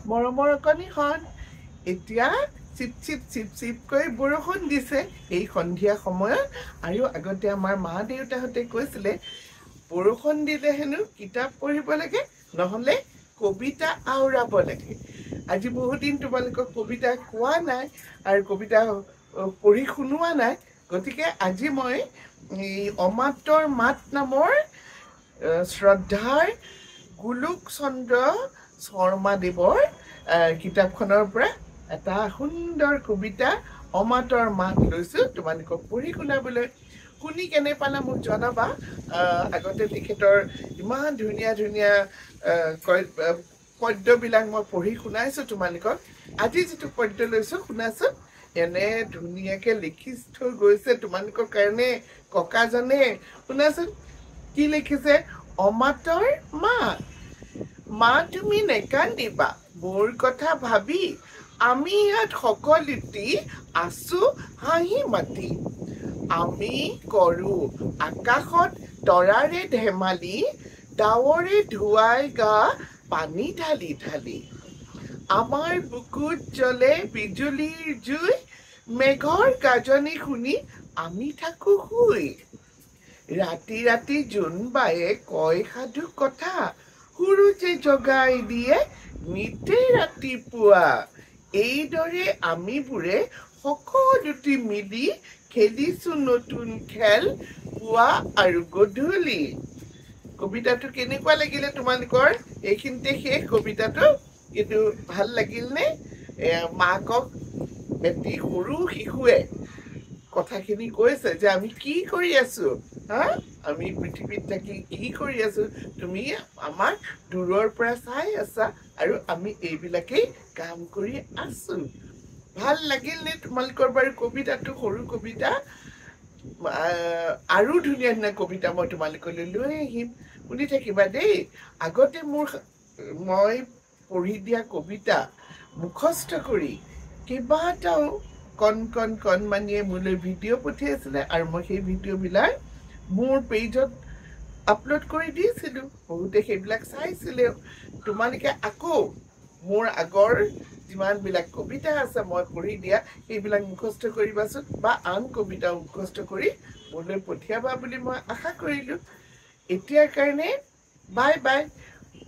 মৰমৰ অকণিখন এতিয়া চিপ চিপ চিপ চিপ কৰি বৰষুণ দিছে এই সন্ধিয়া সময়ত আৰু আগতে আমাৰ মা দেউতাহঁতে কৈছিলে বৰষুণ দিলে হেনো কিতাপ পঢ়িব লাগে নহ'লে কবিতা আওৰাব লাগে আজি বহুত দিন তোমালোকক কবিতা কোৱা নাই আৰু কবিতা পঢ়ি শুনোৱা নাই গতিকে আজি মই অমাতৰ মাত নামৰ শ্ৰদ্ধাৰ গোলোক চন্দ্ৰ শৰ্মাদেৱৰ কিতাপখনৰ পৰা এটা সুন্দৰ কবিতা অমাতৰ মাত লৈছো তোমালোকক পঢ়ি শুনাবলৈ শুনি কেনে পালা মোক জনাবা আগতে তেখেতৰ ইমান ধুনীয়া ধুনীয়া পদ্যবিলাক মই পঢ়ি শুনাইছো তোমালোকক আজি যিটো পদ্য লৈছো শুনাচোন এনে ধুনীয়াকে লিখি থৈ গৈছে তোমালোকৰ কাৰণে ককাজনে শুনাচোন কি লিখিছে অমাতৰ মাত মা তুমি নেকান্দিবা মোৰ কথা ভাবি আমি ইয়াত সকলোটি আছো হাঁহি মাতি আমি কৰো আকাশত তৰাৰে ধেমালি ডাৱৰে ধুৱাই গা পানী ঢালি ঢালি আমাৰ বুকুত জ্বলে বিজুলীৰ জুই মেঘৰ গাজনি শুনি আমি থাকো শুই ৰাতি ৰাতি জোনবায়ে কয় সাধু কথা সূৰুজে জগাই দিয়ে নিতে ৰাতিপুৱা এইদৰে আমিবোৰে সকলোটি মিলি খেলিছো নতুন খেল পুৱা আৰু গধূলি কবিতাটো কেনেকুৱা লাগিলে তোমালোকৰ এইখিনিতে শেষ কবিতাটো কিন্তু ভাল লাগিল নে মাকক এটি সৰু শিশুৱে কথাখিনি কৈছে যে আমি কি কৰি আছো আমি পৃথিৱীত থাকি কি কৰি আছো তুমি আমাক দূৰৰ পৰা চাই আছা আৰু আমি এইবিলাকেই কাম কৰি আছো ভাল লাগিল নে তোমালোকৰ বাৰু কবিতাটো সৰু কবিতা আৰু ধুনীয়া ধুনীয়া কবিতা মই তোমালোকলৈ লৈ আহিম শুনি থাকিবা দেই আগতে মই পঢ়ি দিয়া কবিতা মুখস্থ কৰি কেইবাটাও কণমানিয়ে মোলৈ ভিডিঅ' পঠিয়াইছিলে আৰু মই সেই ভিডিঅ'বিলাক মোৰ পেজত আপলোড কৰি দিছিলোঁ বহুতে সেইবিলাক চাইছিলেও তোমালোকে আকৌ মোৰ আগৰ যিমানবিলাক কবিতা আছে মই পঢ়ি দিয়া সেইবিলাক মুখস্থ কৰিবাচোন বা আন কবিতা মুখস্থ কৰি মোলৈ পঠিয়াবা বুলি মই আশা কৰিলোঁ এতিয়াৰ কাৰণে বাই বাই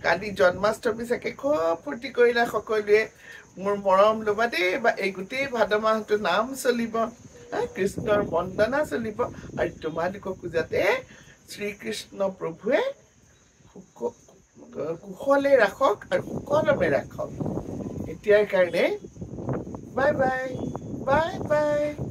কালি জন্মাষ্টমী চাগে খুব ফূৰ্তি কৰিলা সকলোৱে মোৰ মৰম ল'বা দেই বা এই গোটেই ভাদ মাহটো নাম চলিব কৃষ্ণৰ বন্দনা চলিব আৰু তোমালোককো যাতে শ্ৰীকৃষ্ণ প্ৰভুৱে কুশলে ৰাখক আৰু সুকলমে ৰাখক এতিয়াৰ কাৰণে বাই বাই বাই বাই